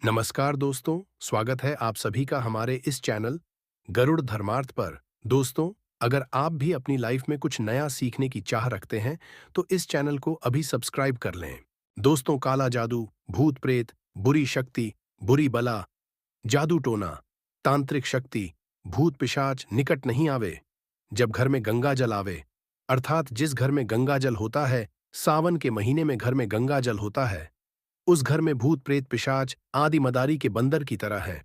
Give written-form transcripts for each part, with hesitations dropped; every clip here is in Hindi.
नमस्कार दोस्तों, स्वागत है आप सभी का हमारे इस चैनल गरुड़ धर्मार्थ पर। दोस्तों, अगर आप भी अपनी लाइफ में कुछ नया सीखने की चाह रखते हैं, तो इस चैनल को अभी सब्सक्राइब कर लें। दोस्तों, काला जादू, भूत प्रेत, बुरी शक्ति, बुरी बला, जादू टोना, तांत्रिक शक्ति, भूत पिशाच निकट नहीं आवे। जब घर में गंगा जल आवे, अर्थात जिस घर में गंगा जल होता है, सावन के महीने में घर में गंगा जल होता है, उस घर में भूत प्रेत पिशाच आदि मदारी के बंदर की तरह है।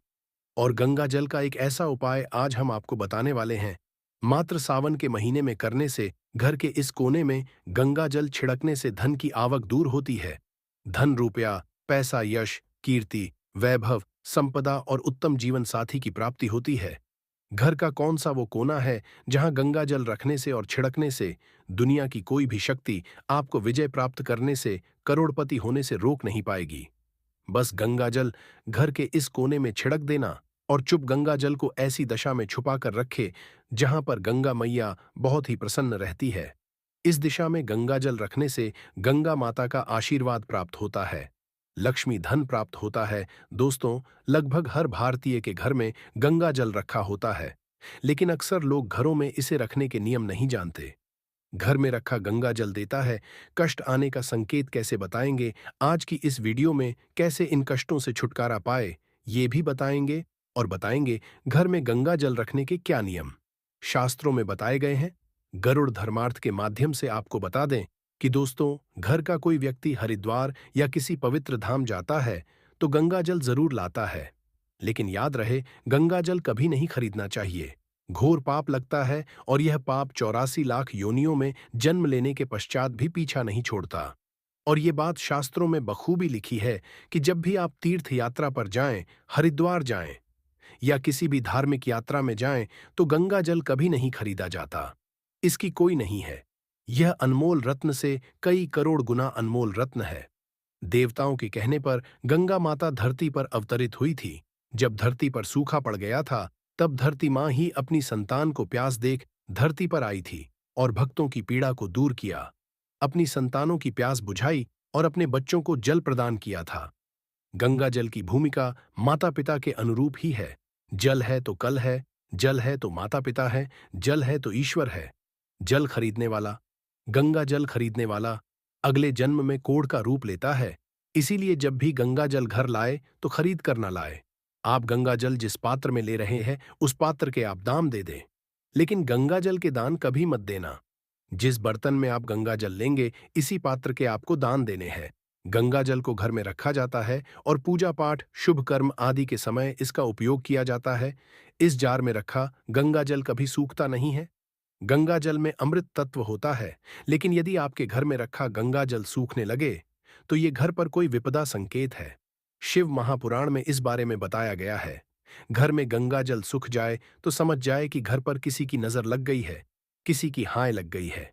और गंगा जल का एक ऐसा उपाय आज हम आपको बताने वाले हैं। मात्र सावन के महीने में करने से घर के इस कोने में गंगा जल छिड़कने से धन की आवक दूर होती है। धन, रुपया, पैसा, यश, कीर्ति, वैभव, संपदा और उत्तम जीवन साथी की प्राप्ति होती है। घर का कौन सा वो कोना है जहां गंगा जल रखने से और छिड़कने से दुनिया की कोई भी शक्ति आपको विजय प्राप्त करने से, करोड़पति होने से रोक नहीं पाएगी। बस गंगा जल घर के इस कोने में छिड़क देना और चुप गंगा जल को ऐसी दशा में छुपा कर रखे जहां पर गंगा मैया बहुत ही प्रसन्न रहती है। इस दिशा में गंगा जल रखने से गंगा माता का आशीर्वाद प्राप्त होता है, लक्ष्मी धन प्राप्त होता है। दोस्तों, लगभग हर भारतीय के घर में गंगा जल रखा होता है, लेकिन अक्सर लोग घरों में इसे रखने के नियम नहीं जानते। घर में रखा गंगा जल देता है कष्ट आने का संकेत, कैसे बताएंगे आज की इस वीडियो में। कैसे इन कष्टों से छुटकारा पाए, ये भी बताएंगे। और बताएंगे घर में गंगा जल रखने के क्या नियम शास्त्रों में बताए गए हैं। गरुड़ धर्मार्थ के माध्यम से आपको बता दें कि दोस्तों, घर का कोई व्यक्ति हरिद्वार या किसी पवित्र धाम जाता है तो गंगा जल जरूर लाता है, लेकिन याद रहे, गंगा जल कभी नहीं खरीदना चाहिए। घोर पाप लगता है और यह पाप 84 लाख योनियों में जन्म लेने के पश्चात भी पीछा नहीं छोड़ता। और ये बात शास्त्रों में बखूबी लिखी है कि जब भी आप तीर्थ यात्रा पर जाएं, हरिद्वार जाएं या किसी भी धार्मिक यात्रा में जाएं, तो गंगा जल कभी नहीं खरीदा जाता। इसकी कोई नहीं है। यह अनमोल रत्न से कई करोड़ गुना अनमोल रत्न है। देवताओं के कहने पर गंगा माता धरती पर अवतरित हुई थी। जब धरती पर सूखा पड़ गया था, तब धरती मां ही अपनी संतान को प्यास देख धरती पर आई थी और भक्तों की पीड़ा को दूर किया, अपनी संतानों की प्यास बुझाई और अपने बच्चों को जल प्रदान किया था। गंगा जल की भूमिका माता पिता के अनुरूप ही है। जल है तो कल है, जल है तो माता पिता है, जल है तो ईश्वर है। जल खरीदने वाला, गंगा जल खरीदने वाला अगले जन्म में कोढ़ का रूप लेता है। इसीलिए जब भी गंगा जल घर लाए तो खरीद कर ना लाए। आप गंगा जल जिस पात्र में ले रहे हैं, उस पात्र के आप दाम दे दें, लेकिन गंगा जल के दान कभी मत देना। जिस बर्तन में आप गंगा जल लेंगे, इसी पात्र के आपको दान देने हैं। गंगा जल को घर में रखा जाता है और पूजा पाठ, शुभ कर्म आदि के समय इसका उपयोग किया जाता है। इस जार में रखा गंगा जल कभी सूखता नहीं है। गंगा जल में अमृत तत्व होता है, लेकिन यदि आपके घर में रखा गंगा जल सूखने लगे, तो ये घर पर कोई विपदा संकेत है। शिव महापुराण में इस बारे में बताया गया है। घर में गंगा जल सूख जाए तो समझ जाए कि घर पर किसी की नजर लग गई है, किसी की हाय लग गई है,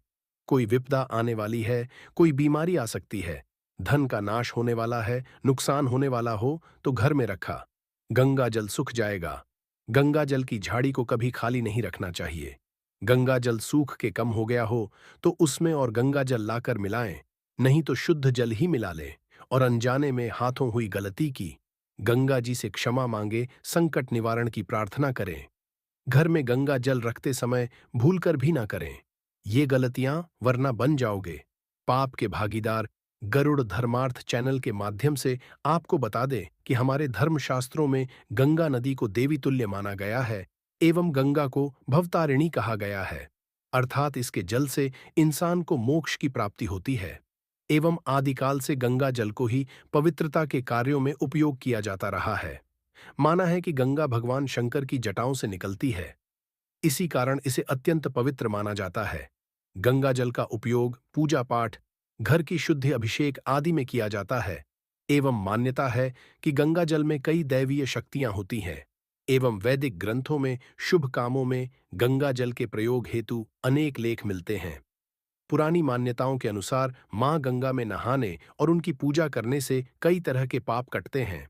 कोई विपदा आने वाली है, कोई बीमारी आ सकती है, धन का नाश होने वाला है, नुकसान होने वाला हो तो घर में रखा गंगा जल सूख जाएगा। गंगा जल की झाड़ी को कभी खाली नहीं रखना चाहिए। गंगा जल सूख के कम हो गया हो तो उसमें और गंगा जल लाकर मिलाएं, नहीं तो शुद्ध जल ही मिला लें और अनजाने में हाथों हुई गलती की गंगा जी से क्षमा मांगे, संकट निवारण की प्रार्थना करें। घर में गंगा जल रखते समय भूलकर भी ना करें ये गलतियां, वरना बन जाओगे पाप के भागीदार। गरुड़ धर्मार्थ चैनल के माध्यम से आपको बता दें कि हमारे धर्मशास्त्रों में गंगा नदी को देवी तुल्य माना गया है एवं गंगा को भवतारिणी कहा गया है, अर्थात इसके जल से इंसान को मोक्ष की प्राप्ति होती है। एवं आदिकाल से गंगा जल को ही पवित्रता के कार्यों में उपयोग किया जाता रहा है। माना है कि गंगा भगवान शंकर की जटाओं से निकलती है, इसी कारण इसे अत्यंत पवित्र माना जाता है। गंगा जल का उपयोग पूजा पाठ, घर की शुद्धि, अभिषेक आदि में किया जाता है। एवं मान्यता है कि गंगा जल में कई दैवीय शक्तियां होती हैं। एवं वैदिक ग्रंथों में शुभ कामों में गंगा जल के प्रयोग हेतु अनेक लेख मिलते हैं। पुरानी मान्यताओं के अनुसार मां गंगा में नहाने और उनकी पूजा करने से कई तरह के पाप कटते हैं।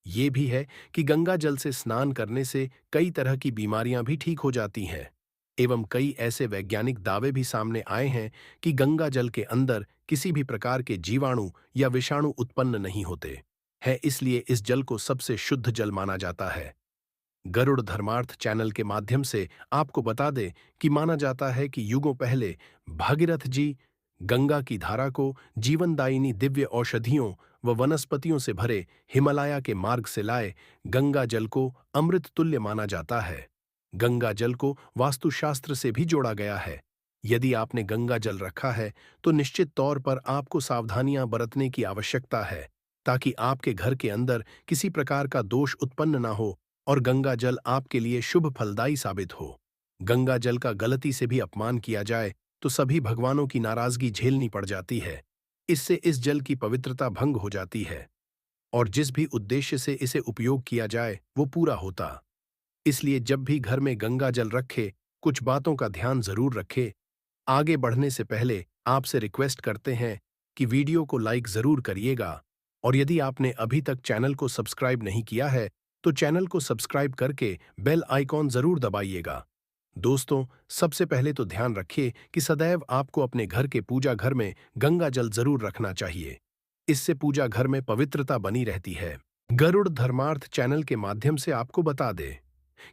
ये भी है कि गंगा जल से स्नान करने से कई तरह की बीमारियां भी ठीक हो जाती हैं। एवं कई ऐसे वैज्ञानिक दावे भी सामने आए हैं कि गंगा जल के अंदर किसी भी प्रकार के जीवाणु या विषाणु उत्पन्न नहीं होते है, इसलिए इस जल को सबसे शुद्ध जल माना जाता है। गरुड़ धर्मार्थ चैनल के माध्यम से आपको बता दें कि माना जाता है कि युगों पहले भागीरथ जी गंगा की धारा को जीवनदायिनी दिव्य औषधियों व वनस्पतियों से भरे हिमालय के मार्ग से लाए। गंगा जल को अमृत तुल्य माना जाता है। गंगा जल को वास्तुशास्त्र से भी जोड़ा गया है। यदि आपने गंगा जल रखा है तो निश्चित तौर पर आपको सावधानियां बरतने की आवश्यकता है, ताकि आपके घर के अंदर किसी प्रकार का दोष उत्पन्न ना हो और गंगा जल आपके लिए शुभ फलदायी साबित हो। गंगा जल का गलती से भी अपमान किया जाए तो सभी भगवानों की नाराजगी झेलनी पड़ जाती है। इससे इस जल की पवित्रता भंग हो जाती है और जिस भी उद्देश्य से इसे उपयोग किया जाए वो पूरा होता। इसलिए जब भी घर में गंगा जल रखे, कुछ बातों का ध्यान जरूर रखे। आगे बढ़ने से पहले आपसे रिक्वेस्ट करते हैं कि वीडियो को लाइक जरूर करिएगा और यदि आपने अभी तक चैनल को सब्सक्राइब नहीं किया है तो चैनल को सब्सक्राइब करके बेल आइकॉन जरूर दबाइएगा। दोस्तों, सबसे पहले तो ध्यान रखिए कि सदैव आपको अपने घर के पूजा घर में गंगा जल जरूर रखना चाहिए। इससे पूजा घर में पवित्रता बनी रहती है। गरुड़ धर्मार्थ चैनल के माध्यम से आपको बता दे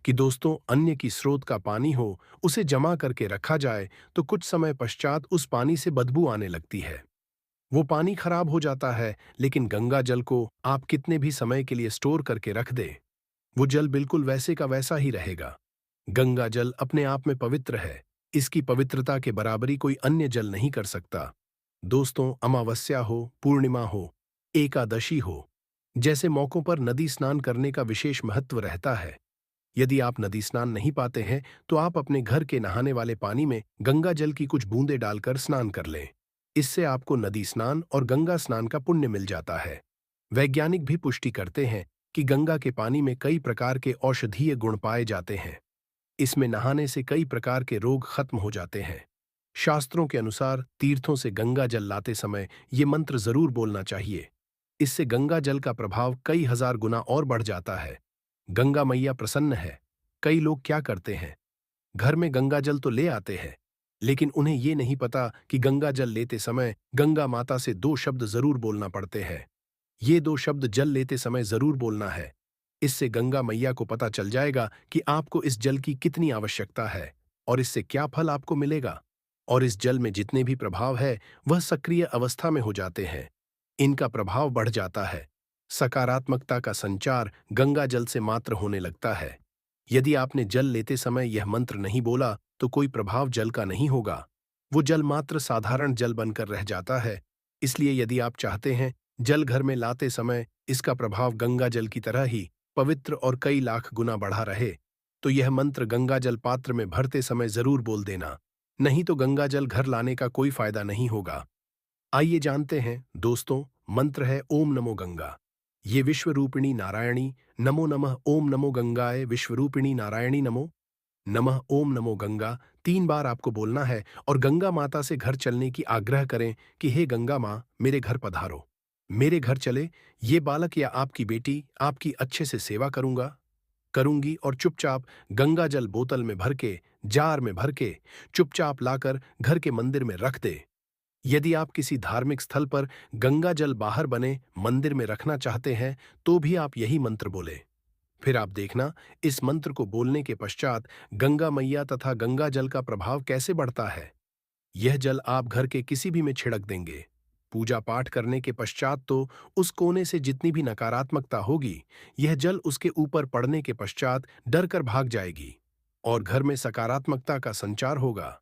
कि दोस्तों, अन्य की स्रोत का पानी हो, उसे जमा करके रखा जाए तो कुछ समय पश्चात उस पानी से बदबू आने लगती है। वो पानी खराब हो जाता है, लेकिन गंगा जल को आप कितने भी समय के लिए स्टोर करके रख दें, वो जल बिल्कुल वैसे का वैसा ही रहेगा। गंगा जल अपने आप में पवित्र है। इसकी पवित्रता के बराबरी कोई अन्य जल नहीं कर सकता। दोस्तों, अमावस्या हो, पूर्णिमा हो, एकादशी हो, जैसे मौकों पर नदी स्नान करने का विशेष महत्व रहता है। यदि आप नदी स्नान नहीं पाते हैं तो आप अपने घर के नहाने वाले पानी में गंगा जल की कुछ बूंदें डालकर स्नान कर लें। इससे आपको नदी स्नान और गंगा स्नान का पुण्य मिल जाता है। वैज्ञानिक भी पुष्टि करते हैं कि गंगा के पानी में कई प्रकार के औषधीय गुण पाए जाते हैं। इसमें नहाने से कई प्रकार के रोग खत्म हो जाते हैं। शास्त्रों के अनुसार तीर्थों से गंगा जल लाते समय ये मंत्र जरूर बोलना चाहिए। इससे गंगा जल का प्रभाव कई हजार गुना और बढ़ जाता है। गंगा मैया प्रसन्न है। कई लोग क्या करते हैं, घर में गंगा जल तो ले आते हैं, लेकिन उन्हें ये नहीं पता कि गंगा जल लेते समय गंगा माता से 2 शब्द जरूर बोलना पड़ते हैं। ये 2 शब्द जल लेते समय जरूर बोलना है। इससे गंगा मैया को पता चल जाएगा कि आपको इस जल की कितनी आवश्यकता है और इससे क्या फल आपको मिलेगा। और इस जल में जितने भी प्रभाव है वह सक्रिय अवस्था में हो जाते हैं। इनका प्रभाव बढ़ जाता है। सकारात्मकता का संचार गंगा जल से मात्र होने लगता है। यदि आपने जल लेते समय यह मंत्र नहीं बोला तो कोई प्रभाव जल का नहीं होगा। वो जल मात्र साधारण जल बनकर रह जाता है। इसलिए यदि आप चाहते हैं जल घर में लाते समय इसका प्रभाव गंगा जल की तरह ही पवित्र और कई लाख गुना बढ़ा रहे, तो यह मंत्र गंगा जल पात्र में भरते समय जरूर बोल देना, नहीं तो गंगा जल घर लाने का कोई फायदा नहीं होगा। आइए जानते हैं दोस्तों, मंत्र है ओम नमो गंगा। ये विश्वरूपिणी नारायणी नमो नमः। ओम नमो गंगाए विश्वरूपिणी नारायणी नमो नमः। ओम नमो गंगा 3 बार आपको बोलना है और गंगा माता से घर चलने की आग्रह करें कि हे गंगा माँ, मेरे घर पधारो, मेरे घर चले। ये बालक या आपकी बेटी आपकी अच्छे से सेवा करूंगी और चुपचाप गंगा जल बोतल में भर के, जार में भर के चुपचाप लाकर घर के मंदिर में रख दे। यदि आप किसी धार्मिक स्थल पर गंगा जल बाहर बने मंदिर में रखना चाहते हैं तो भी आप यही मंत्र बोले। फिर आप देखना, इस मंत्र को बोलने के पश्चात गंगा मैया तथा गंगा जल का प्रभाव कैसे बढ़ता है। यह जल आप घर के किसी भी में छिड़क देंगे। पूजा पाठ करने के पश्चात तो उस कोने से जितनी भी नकारात्मकता होगी, यह जल उसके ऊपर पड़ने के पश्चात डर कर भाग जाएगी और घर में सकारात्मकता का संचार होगा।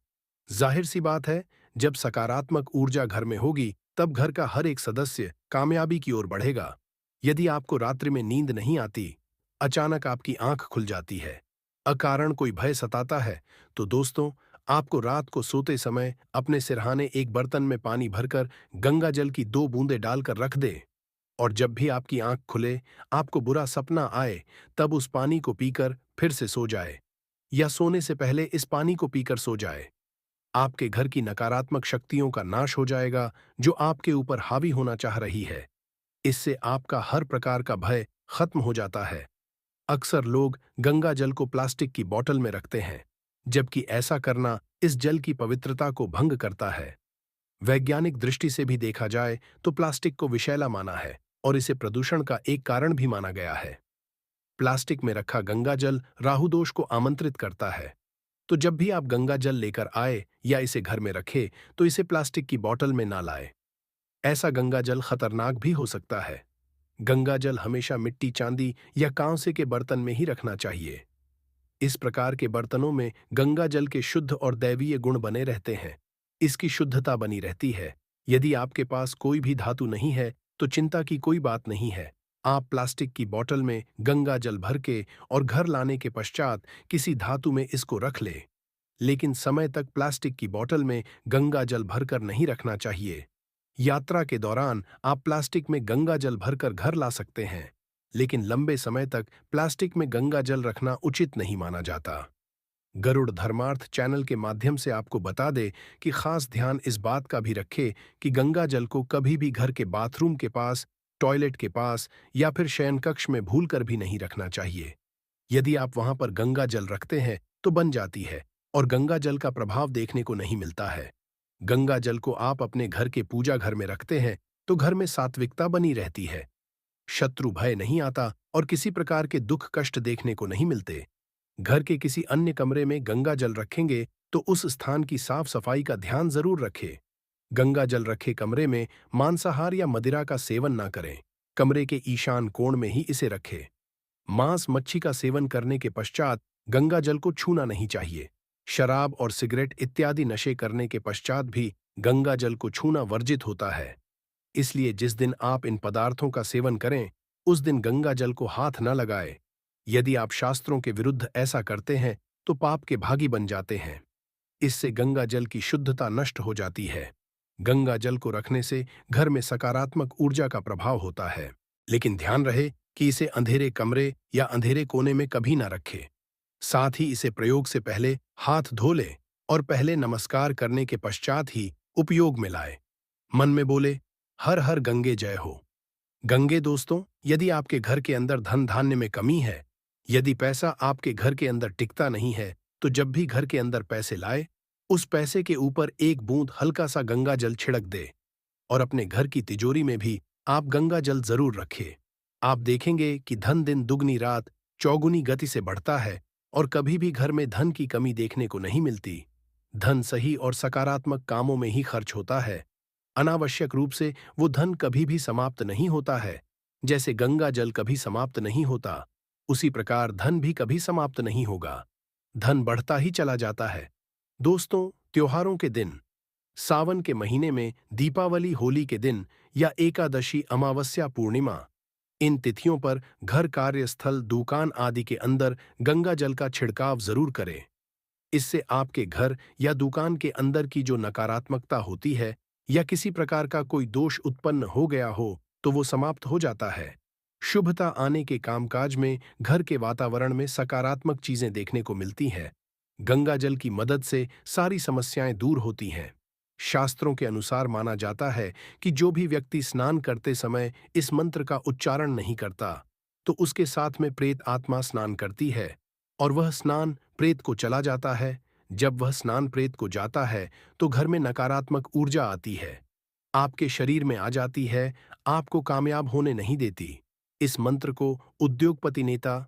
जाहिर सी बात है, जब सकारात्मक ऊर्जा घर में होगी तब घर का हर एक सदस्य कामयाबी की ओर बढ़ेगा। यदि आपको रात्रि में नींद नहीं आती, अचानक आपकी आंख खुल जाती है, अकारण कोई भय सताता है, तो दोस्तों, आपको रात को सोते समय अपने सिरहाने एक बर्तन में पानी भरकर गंगा जल की 2 बूंदें डालकर रख दें और जब भी आपकी आंख खुले, आपको बुरा सपना आए, तब उस पानी को पीकर फिर से सो जाए या सोने से पहले इस पानी को पीकर सो जाए। आपके घर की नकारात्मक शक्तियों का नाश हो जाएगा जो आपके ऊपर हावी होना चाह रही है। इससे आपका हर प्रकार का भय खत्म हो जाता है। अक्सर लोग गंगा जल को प्लास्टिक की बोतल में रखते हैं, जबकि ऐसा करना इस जल की पवित्रता को भंग करता है। वैज्ञानिक दृष्टि से भी देखा जाए तो प्लास्टिक को विषैला माना है। और इसे प्रदूषण का एक कारण भी माना गया है। प्लास्टिक में रखा गंगा जल राहुदोष को आमंत्रित करता है। तो जब भी आप गंगा जल लेकर आए या इसे घर में रखें, तो इसे प्लास्टिक की बोतल में ना लाएं। ऐसा गंगा जल खतरनाक भी हो सकता है। गंगा जल हमेशा मिट्टी, चांदी या कांसे के बर्तन में ही रखना चाहिए। इस प्रकार के बर्तनों में गंगा जल के शुद्ध और दैवीय गुण बने रहते हैं। इसकी शुद्धता बनी रहती है। यदि आपके पास कोई भी धातु नहीं है, तो चिंता की कोई बात नहीं है। आप प्लास्टिक की बोतल में गंगा जल भर के और घर लाने के पश्चात किसी धातु में इसको रख ले। लेकिन समय तक प्लास्टिक की बोतल में गंगा जल भरकर नहीं रखना चाहिए। यात्रा के दौरान आप प्लास्टिक में गंगा जल भरकर घर ला सकते हैं, लेकिन लंबे समय तक प्लास्टिक में गंगा जल रखना उचित नहीं माना जाता। गरुड़ धर्मार्थ चैनल के माध्यम से आपको बता दे कि खास ध्यान इस बात का भी रखे कि गंगा जल को कभी भी घर के बाथरूम के पास, टॉयलेट के पास या फिर शयन कक्ष में भूलकर भी नहीं रखना चाहिए। यदि आप वहां पर गंगा जल रखते हैं तो बन जाती है और गंगा जल का प्रभाव देखने को नहीं मिलता है। गंगा जल को आप अपने घर के पूजा घर में रखते हैं तो घर में सात्विकता बनी रहती है। शत्रु भय नहीं आता और किसी प्रकार के दुख कष्ट देखने को नहीं मिलते। घर के किसी अन्य कमरे में गंगा जल रखेंगे तो उस स्थान की साफ सफाई का ध्यान जरूर रखें। गंगा जल रखे कमरे में मांसाहार या मदिरा का सेवन ना करें। कमरे के ईशान कोण में ही इसे रखें। मांस, मच्छी का सेवन करने के पश्चात गंगा जल को छूना नहीं चाहिए। शराब और सिगरेट इत्यादि नशे करने के पश्चात भी गंगा जल को छूना वर्जित होता है। इसलिए जिस दिन आप इन पदार्थों का सेवन करें, उस दिन गंगा जल को हाथ न लगाए। यदि आप शास्त्रों के विरुद्ध ऐसा करते हैं तो पाप के भागी बन जाते हैं। इससे गंगा जल की शुद्धता नष्ट हो जाती है। गंगा जल को रखने से घर में सकारात्मक ऊर्जा का प्रभाव होता है, लेकिन ध्यान रहे कि इसे अंधेरे कमरे या अंधेरे कोने में कभी ना रखें। साथ ही इसे प्रयोग से पहले हाथ धो लें और पहले नमस्कार करने के पश्चात ही उपयोग में लाएं। मन में बोले, हर हर गंगे जय हो। गंगे दोस्तों, यदि आपके घर के अंदर धन धान्य में कमी है, यदि पैसा आपके घर के अंदर टिकता नहीं है, तो जब भी घर के अंदर पैसे लाए, उस पैसे के ऊपर एक बूंद हल्का सा गंगा जल छिड़क दे और अपने घर की तिजोरी में भी आप गंगा जल जरूर रखें। आप देखेंगे कि धन दिन दुगनी रात चौगुनी गति से बढ़ता है और कभी भी घर में धन की कमी देखने को नहीं मिलती। धन सही और सकारात्मक कामों में ही खर्च होता है। अनावश्यक रूप से वो धन कभी भी समाप्त नहीं होता है। जैसे गंगा जल कभी समाप्त नहीं होता, उसी प्रकार धन भी कभी समाप्त नहीं होगा। धन बढ़ता ही चला जाता है। दोस्तों, त्योहारों के दिन, सावन के महीने में दीपावली, होली के दिन या एकादशी, अमावस्या, पूर्णिमा, इन तिथियों पर घर, कार्यस्थल, दुकान आदि के अंदर गंगा जल का छिड़काव जरूर करें। इससे आपके घर या दुकान के अंदर की जो नकारात्मकता होती है या किसी प्रकार का कोई दोष उत्पन्न हो गया हो, तो वो समाप्त हो जाता है। शुभता आने के कामकाज में घर के वातावरण में सकारात्मक चीजें देखने को मिलती हैं। गंगा जल की मदद से सारी समस्याएं दूर होती हैं। शास्त्रों के अनुसार माना जाता है कि जो भी व्यक्ति स्नान करते समय इस मंत्र का उच्चारण नहीं करता, तो उसके साथ में प्रेत आत्मा स्नान करती है और वह स्नान प्रेत को चला जाता है। जब वह स्नान प्रेत को जाता है तो घर में नकारात्मक ऊर्जा आती है, आपके शरीर में आ जाती है, आपको कामयाब होने नहीं देती। इस मंत्र को उद्योगपति, नेता,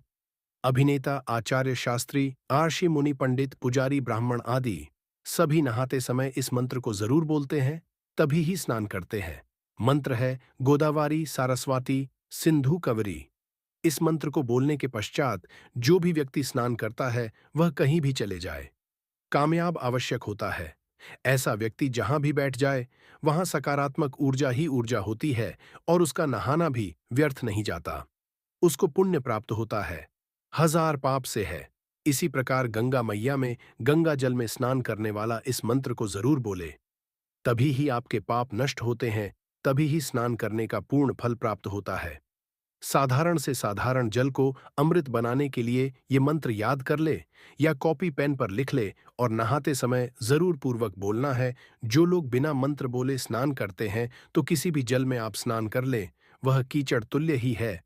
अभिनेता, आचार्य, शास्त्री, आर्षि, मुनि, पंडित, पुजारी, ब्राह्मण आदि सभी नहाते समय इस मंत्र को जरूर बोलते हैं, तभी ही स्नान करते हैं। मंत्र है गोदावरी सारस्वती सिंधु कवरी। इस मंत्र को बोलने के पश्चात जो भी व्यक्ति स्नान करता है वह कहीं भी चले जाए, कामयाब आवश्यक होता है। ऐसा व्यक्ति जहां भी बैठ जाए वहां सकारात्मक ऊर्जा ही ऊर्जा होती है और उसका नहाना भी व्यर्थ नहीं जाता, उसको पुण्य प्राप्त होता है, हजार पाप से है। इसी प्रकार गंगा मैया में गंगा जल में स्नान करने वाला इस मंत्र को जरूर बोले, तभी ही आपके पाप नष्ट होते हैं, तभी ही स्नान करने का पूर्ण फल प्राप्त होता है। साधारण से साधारण जल को अमृत बनाने के लिए ये मंत्र याद कर ले या कॉपी पेन पर लिख ले और नहाते समय जरूर पूर्वक बोलना है। जो लोग बिना मंत्र बोले स्नान करते हैं तो किसी भी जल में आप स्नान कर लें, वह कीचड़ तुल्य ही है,